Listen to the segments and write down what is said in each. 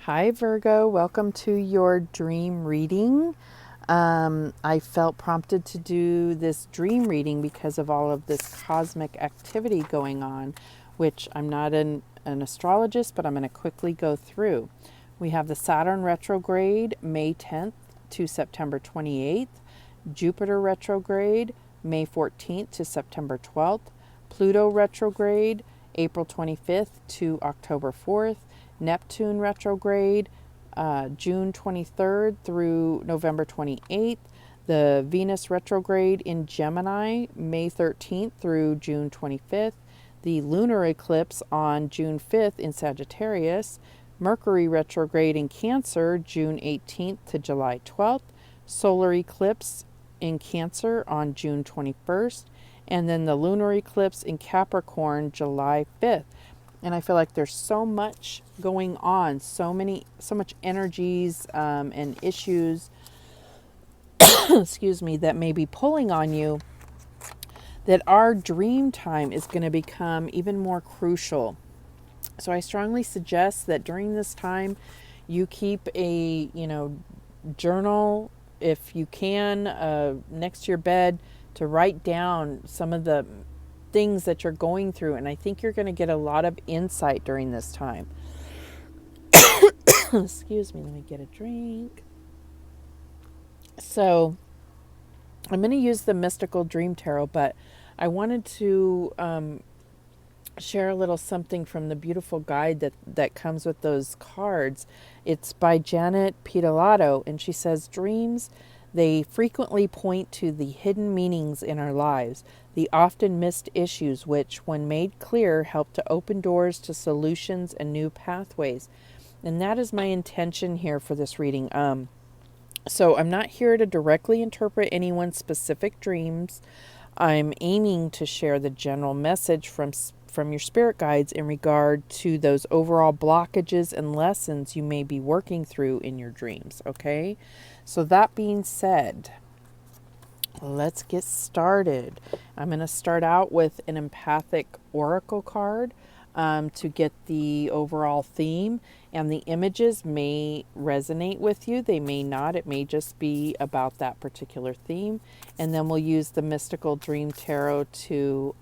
Hi Virgo, welcome to your dream reading. I felt prompted to do this dream reading because of all of this cosmic activity going on, which I'm not an astrologist, but I'm going to quickly go through. We have the Saturn retrograde May 10th to September 28th, Jupiter retrograde May 14th to September 12th, Pluto retrograde April 25th to October 4th, Neptune retrograde June 23rd through November 28th, the Venus retrograde in Gemini May 13th through June 25th, the lunar eclipse on June 5th in Sagittarius, Mercury retrograde in Cancer June 18th to July 12th, solar eclipse in Cancer on June 21st, and then the lunar eclipse in Capricorn July 5th. And I feel like there's so much going on, so much energies and issues, excuse me, that may be pulling on you, that our dream time is going to become even more crucial. So I strongly suggest that during this time, you keep a, journal, if you can, next to your bed, to write down some of the things that you're going through. And I think you're going to get a lot of insight during this time. Excuse me, let me get a drink. So I'm going to use the Mystical Dream Tarot, but I wanted to share a little something from the beautiful guide that comes with those cards. It's by Janet Pidolato, and she says, dreams, they frequently point to the hidden meanings in our lives, the often missed issues which, when made clear, help to open doors to solutions and new pathways. And that is my intention here for this reading. So I'm not here to directly interpret anyone's specific dreams. I'm aiming to share the general message from your spirit guides in regard to those overall blockages and lessons you may be working through in your dreams, okay? So that being said, let's get started. I'm going to start out with an empathic oracle card to get the overall theme, and the images may resonate with you. They may not. It may just be about that particular theme. And then we'll use the Mystical Dream Tarot to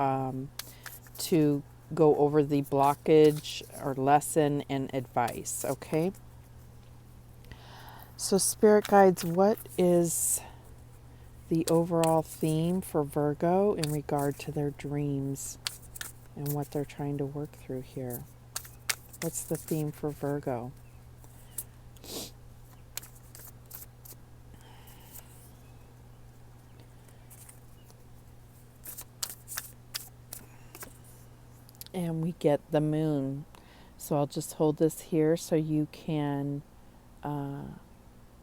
go over the blockage or lesson and advice, okay? So spirit guides, what is the overall theme for Virgo in regard to their dreams and what they're trying to work through here? What's the theme for Virgo? And we get the moon. So I'll just hold this here so you can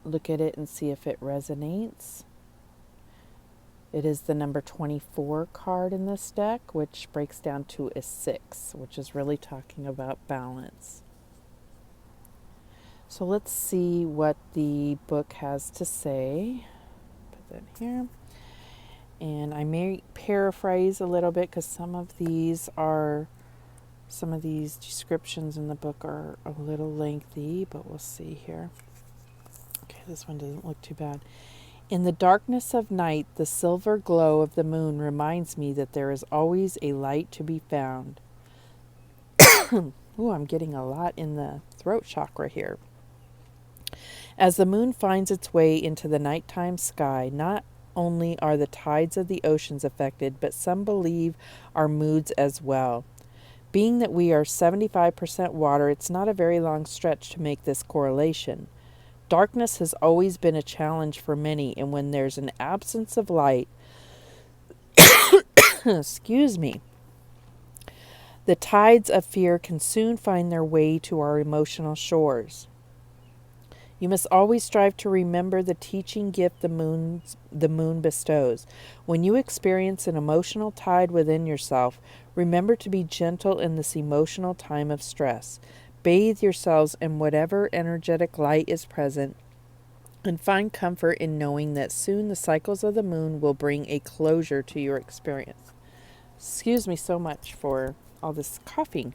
look at it and see if it resonates. It is the number 24 card in this deck, which breaks down to a 6, which is really talking about balance. So let's see what the book has to say. Put that here. And I may paraphrase a little bit because some of these descriptions in the book are a little lengthy, but we'll see here. Okay, this one doesn't look too bad. In the darkness of night, the silver glow of the moon reminds me that there is always a light to be found. Ooh, I'm getting a lot in the throat chakra here. As the moon finds its way into the nighttime sky, not only are the tides of the oceans affected, but some believe our moods as well. Being that we are 75% water, it's not a very long stretch to make this correlation. Darkness has always been a challenge for many, and when there's an absence of light, excuse me, the tides of fear can soon find their way to our emotional shores. You must always strive to remember the teaching gift the moon bestows. When you experience an emotional tide within yourself, remember to be gentle in this emotional time of stress. Bathe yourselves in whatever energetic light is present, and find comfort in knowing that soon the cycles of the moon will bring a closure to your experience. Excuse me so much for all this coughing.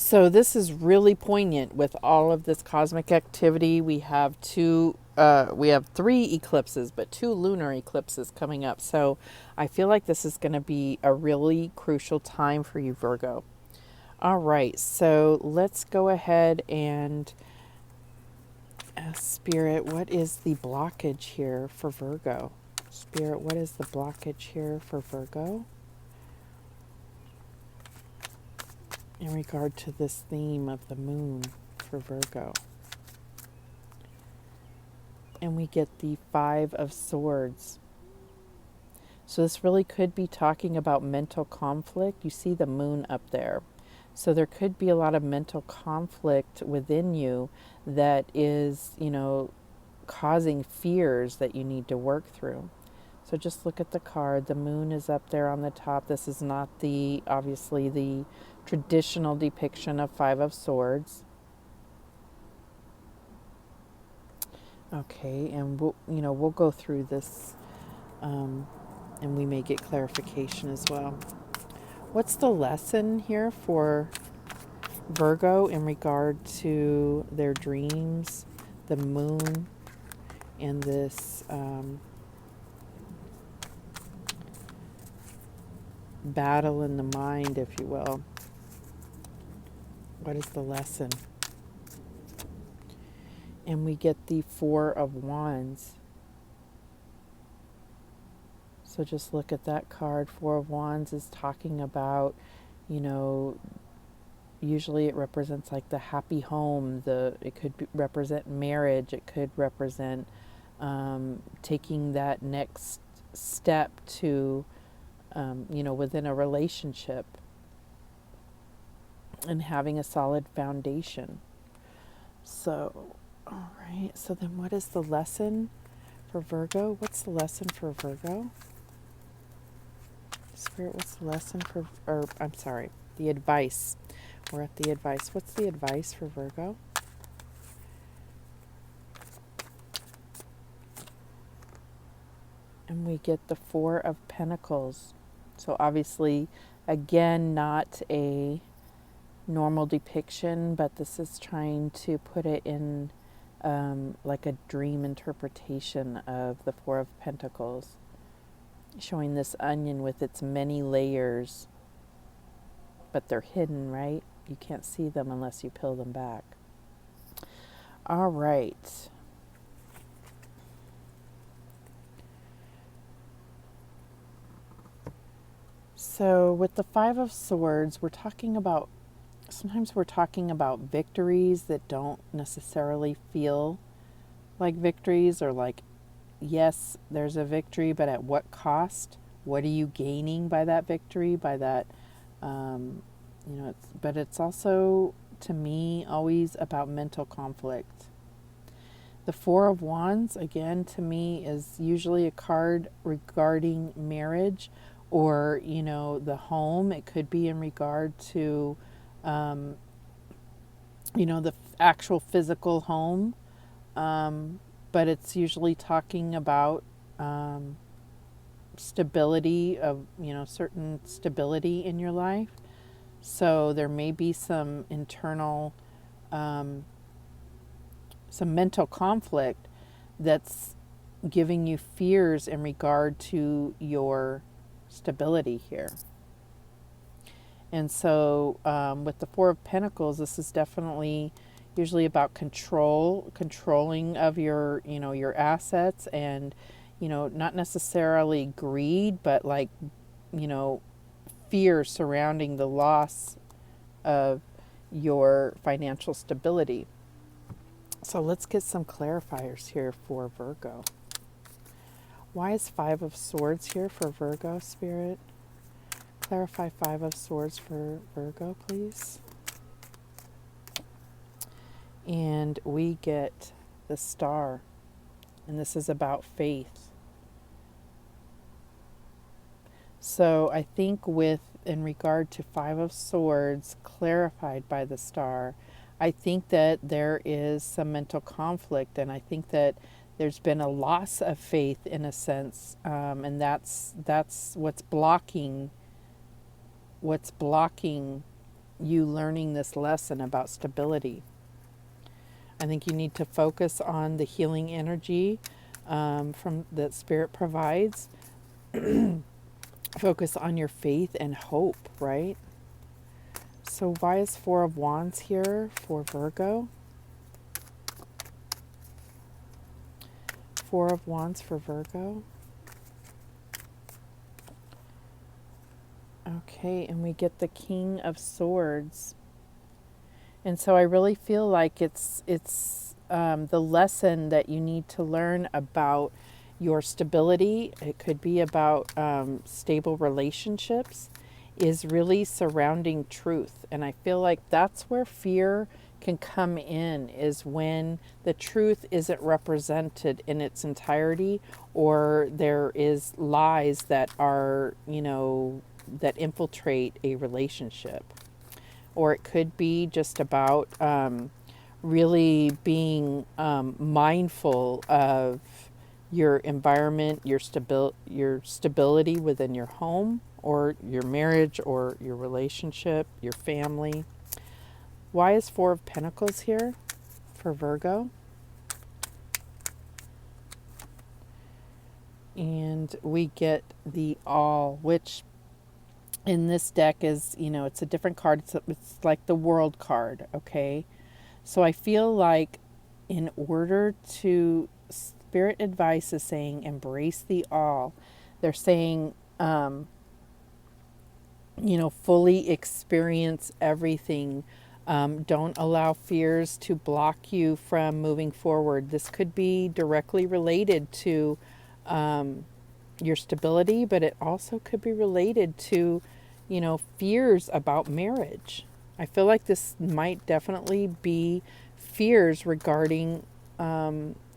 So this is really poignant with all of this cosmic activity. We have we have three eclipses, but two lunar eclipses coming up. So I feel like this is going to be a really crucial time for you, Virgo. All right, so let's go ahead and Spirit, what is the blockage here for Virgo? Spirit, what is the blockage here for Virgo in regard to this theme of the moon for Virgo? And we get the Five of Swords. So this really could be talking about mental conflict. You see the moon up there. So there could be a lot of mental conflict within you that is, causing fears that you need to work through. So just look at the card. The moon is up there on the top. This is not obviously the traditional depiction of Five of Swords. Okay, and we'll go through this, and we may get clarification as well. What's the lesson here for Virgo in regard to their dreams, the moon, and this battle in the mind, if you will? What is the lesson? And we get the Four of Wands. So just look at that card. Four of Wands is talking about, usually it represents like the happy home. It could represent marriage. It could represent taking that next step to, within a relationship and having a solid foundation. So, all right. So then what is the lesson for Virgo? What's the lesson for Virgo? Spirit, what's the lesson the advice. We're at the advice. What's the advice for Virgo? And we get the Four of Pentacles. So obviously, again, not a normal depiction, but this is trying to put it in like a dream interpretation of the Four of Pentacles, showing this onion with its many layers, but they're hidden, right? You can't see them unless you peel them back. All right. So with the Five of Swords, sometimes we're talking about victories that don't necessarily feel like victories, or like, yes, there's a victory, but at what cost? What are you gaining by that victory, by that, but it's also, to me, always about mental conflict. The Four of Wands, again, to me, is usually a card regarding marriage or, the home. It could be in regard to, the actual physical home. But it's usually talking about stability of, certain stability in your life. So there may be some internal, some mental conflict that's giving you fears in regard to your stability here. And so with the Four of Pentacles, this is definitely usually about controlling of your, your assets, and, not necessarily greed, but like, fear surrounding the loss of your financial stability. So let's get some clarifiers here for Virgo. Why is Five of Swords here for Virgo, Spirit? Clarify Five of Swords for Virgo, please. And we get the Star, and this is about faith. So I think in regard to Five of Swords, clarified by the Star, I think that there is some mental conflict, and I think that there's been a loss of faith in a sense, and that's what's blocking you learning this lesson about stability. I think you need to focus on the healing energy from that Spirit provides. Focus on your faith and hope, right? So why is Four of Wands here for Virgo? Four of Wands for Virgo. Okay, and we get the King of Swords. And so I really feel like it's the lesson that you need to learn about your stability. It could be about stable relationships, is really surrounding truth. And I feel like that's where fear can come in, is when the truth isn't represented in its entirety, or there is lies that are, that infiltrate a relationship. Or it could be just about really being mindful of your environment, your stability within your home or your marriage or your relationship, your family. Why is Four of Pentacles here for Virgo? And we get the All, which in this deck is, it's a different card. It's like the World card, okay? So I feel like in order to, Spirit advice is saying embrace the all. They're saying, fully experience everything. Don't allow fears to block you from moving forward. This could be directly related to your stability, but it also could be related to, fears about marriage. I feel like this might definitely be fears regarding,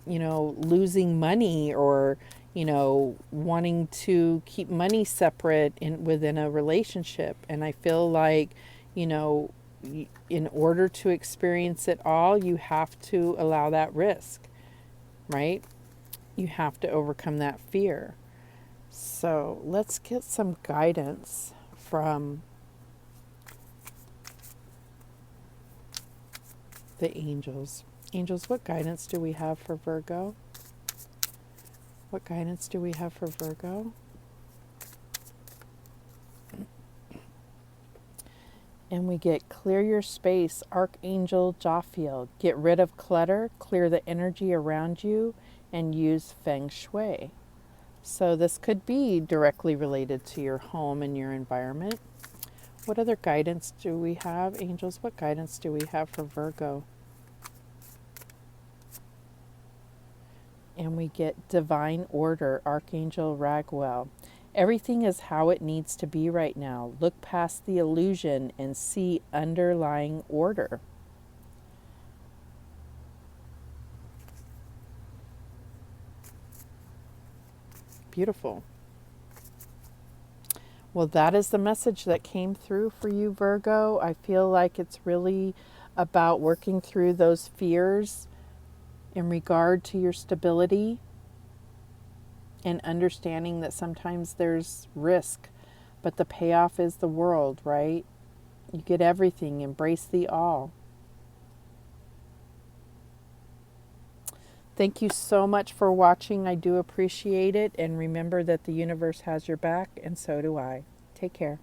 losing money, or, wanting to keep money separate within a relationship. And I feel like, in order to experience it all, you have to allow that risk, right? You have to overcome that fear. So let's get some guidance from the angels. Angels, what guidance do we have for Virgo? What guidance do we have for Virgo? And we get clear your space, Archangel Jophiel. Get rid of clutter, clear the energy around you, and use Feng Shui. So this could be directly related to your home and your environment. What other guidance do we have, angels? What guidance do we have for Virgo? And we get divine order, Archangel Raguel. Everything is how it needs to be right now. Look past the illusion and see underlying order. Beautiful. Well, that is the message that came through for you, Virgo. I feel like it's really about working through those fears in regard to your stability, and understanding that sometimes there's risk, but the payoff is the world, right? You get everything, embrace the all. Thank you so much for watching. I do appreciate it. And remember that the universe has your back, and so do I. Take care.